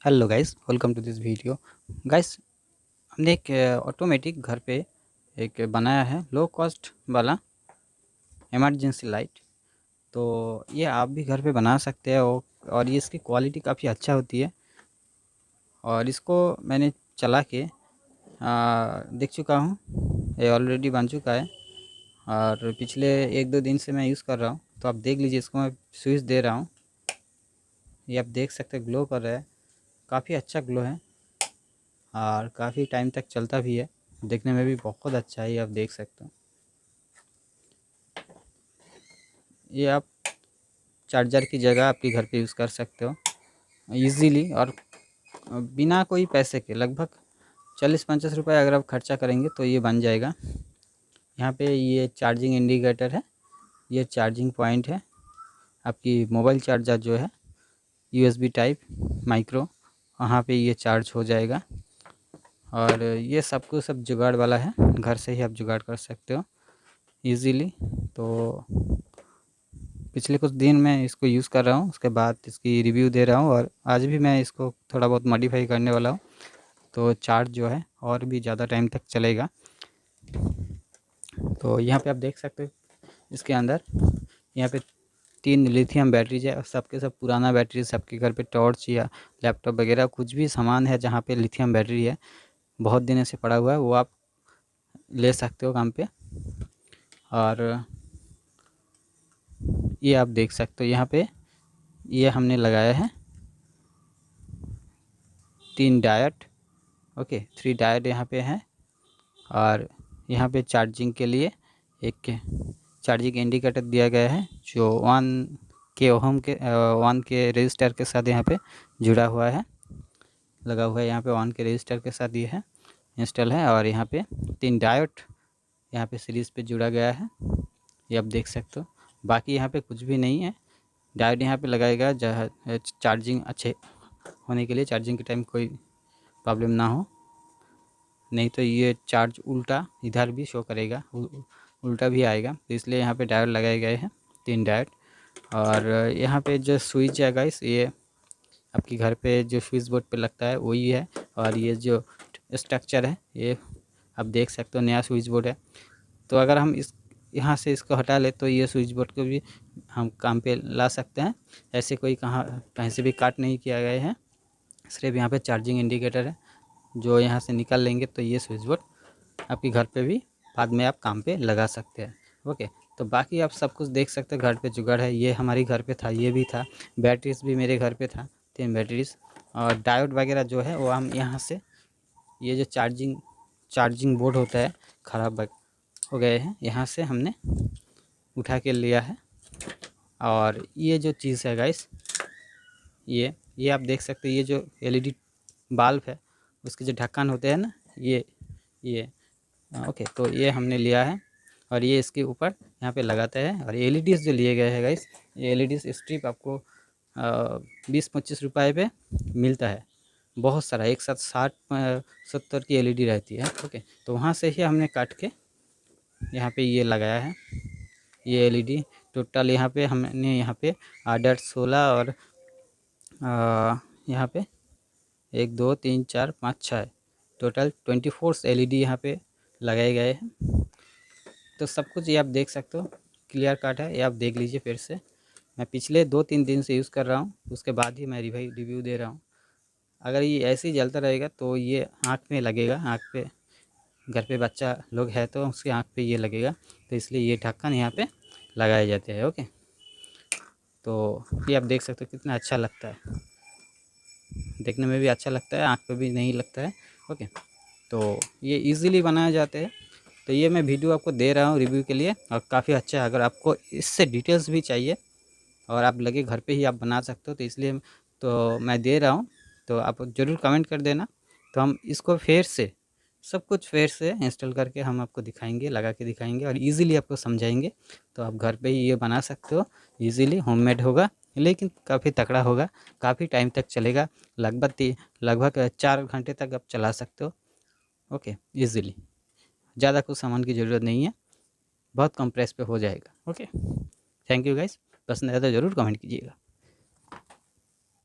Hello guys, welcome to this video. Guys, हमने एक automatic घर पे एक बनाया है लो कॉस्ट वाला इमरजेंसी लाइट। तो ये आप भी घर पे बना सकते हो और ये इसकी क्वालिटी काफ़ी अच्छा होती है। और इसको मैंने चला के देख चुका हूँ, ये ऑलरेडी बन चुका है और पिछले 1-2 दिन से मैं यूज़ कर रहा हूँ। तो आप देख लीजिए, इसको मैं स्विच दे रहा हूँ, ये आप देख सकते हैं ग्लो कर रहा है, काफ़ी अच्छा ग्लो है और काफ़ी टाइम तक चलता भी है। देखने में भी बहुत अच्छा है, ये आप देख सकते हो। ये आप चार्जर की जगह आपके घर पे यूज़ कर सकते हो इजीली और बिना कोई पैसे के। लगभग 40-50 रुपये अगर आप खर्चा करेंगे तो ये बन जाएगा। यहाँ पे ये चार्जिंग इंडिकेटर है, ये चार्जिंग पॉइंट है। आपकी मोबाइल चार्जर जो है यूएसबी टाइप माइक्रो, वहाँ पे ये चार्ज हो जाएगा। और ये सब कुछ सब जुगाड़ वाला है, घर से ही आप जुगाड़ कर सकते हो इजीली। तो पिछले कुछ दिन मैं इसको यूज़ कर रहा हूँ, उसके बाद इसकी रिव्यू दे रहा हूँ और आज भी मैं इसको थोड़ा बहुत मॉडिफाई करने वाला हूँ। तो चार्ज जो है और भी ज़्यादा टाइम तक चलेगा। तो यहाँ पे आप देख सकते हो इसके अंदर, यहाँ पे 3 लिथियम बैटरीज है और सबके सब पुराना बैटरी। सबके घर पे टॉर्च या लैपटॉप वगैरह कुछ भी सामान है जहाँ पे लिथियम बैटरी है, बहुत दिनों से पड़ा हुआ है, वो आप ले सकते हो काम पे। और ये आप देख सकते हो यहाँ पे ये हमने लगाया है 3 डायोड। ओके, 3 डायोड यहाँ पे हैं। और यहाँ पे चार्जिंग के लिए एक चार्जिंग इंडिकेटर दिया गया है जो 1 के रजिस्टर के साथ यहाँ पे जुड़ा हुआ है, लगा हुआ है। यहाँ पे 1 के रजिस्टर के साथ ये है इंस्टॉल है। और यहाँ पे 3 डायोड यहाँ पे सीरीज़ पे जुड़ा गया है, ये आप देख सकते हो। बाकी यहाँ पे कुछ भी नहीं है। डायोड यहाँ पे लगाया गया जहाँ चार्जिंग अच्छे होने के लिए, चार्जिंग के टाइम कोई प्रॉब्लम ना हो, नहीं तो ये चार्ज उल्टा इधर भी शो करेगा, उल्टा भी आएगा। तो इसलिए यहाँ पे डायोड लगाए गए हैं 3 डायोड। और यहाँ पे जो स्विच है गाइस, ये आपके घर पे जो स्विच बोर्ड पे लगता है वही है। और ये जो स्ट्रक्चर है ये आप देख सकते हो, नया स्विच बोर्ड है। तो अगर हम इस यहाँ से इसको हटा ले तो ये स्विच बोर्ड को भी हम काम पे ला सकते हैं। ऐसे कोई कहीं से भी काट नहीं किया गया है। सिर्फ यहाँ पे चार्जिंग इंडिकेटर है जो यहाँ से निकाल लेंगे तो ये स्विच बोर्ड आपके घर पे भी बाद में आप काम पे लगा सकते हैं। ओके, तो बाकी आप सब कुछ देख सकते हैं, घर पे जुगाड़ है। ये हमारी घर पे था, ये भी था, बैटरीज भी मेरे घर पे था 3 बैटरीज। और डायोड वगैरह जो है वो हम यहाँ से, ये जो चार्जिंग बोर्ड होता है ख़राब हो गए हैं, यहाँ से हमने उठा के लिया है। और ये जो चीज़ है गाइस, ये आप देख सकते हैं, ये जो एलईडी बल्ब है उसके जो ढक्कन होते हैं ना, ये ओके, तो ये हमने लिया है और ये इसके ऊपर यहाँ पे लगाता है। और एलईडीज़ जो लिए गए हैं गाइस, ये एलईडीज़ स्ट्रिप आपको 20-25 रुपये पे मिलता है। बहुत सारा एक साथ 60-70 की एलईडी रहती है। ओके, तो वहाँ से ही हमने काट के यहाँ पे ये लगाया है, ये एलईडी टोटल यहाँ पे हमने यहाँ पे आर्डर 16 और यहाँ पे 1 2 3 4 5 6 टोटल 24 एलईडी यहाँ पे लगाए गए हैं। तो सब कुछ ये आप देख सकते हो, क्लियर कट है, ये आप देख लीजिए फिर से। मैं पिछले 2-3 दिन से यूज़ कर रहा हूँ, उसके बाद ही मैं रिव्यू दे रहा हूँ। अगर ये ऐसे ही जलता रहेगा तो ये आँख में लगेगा, आँख पे, घर पे बच्चा लोग है तो उसके आँख पे ये लगेगा। तो इसलिए ये ढक्कन यहाँ पे लगाए जाते हैं। ओके, तो ये आप देख सकते हो कितना अच्छा लगता है, देखने में भी अच्छा लगता है, आँख पे भी नहीं लगता है। ओके, तो ये इजीली बनाए जाते हैं। तो ये मैं वीडियो आपको दे रहा हूँ रिव्यू के लिए और काफ़ी अच्छा है। अगर आपको इससे डिटेल्स भी चाहिए और आप लगे घर पे ही आप बना सकते हो, तो इसलिए तो मैं दे रहा हूँ। तो आप ज़रूर कमेंट कर देना, तो हम इसको फिर से सब कुछ फिर से इंस्टॉल करके हम आपको दिखाएंगे, लगा के दिखाएंगे और इजीली आपको समझाएंगे। तो आप घर पे ही ये बना सकते हो इजीली, होममेड होगा लेकिन काफ़ी तगड़ा होगा, काफ़ी टाइम तक चलेगा। लगभग 4 घंटे तक आप चला सकते हो। ओके, इजीली, ज़्यादा कुछ सामान की ज़रूरत नहीं है, बहुत कम प्राइस पे हो जाएगा। ओके, थैंक यू गाइस, पसंद आया तो ज़रूर कमेंट कीजिएगा।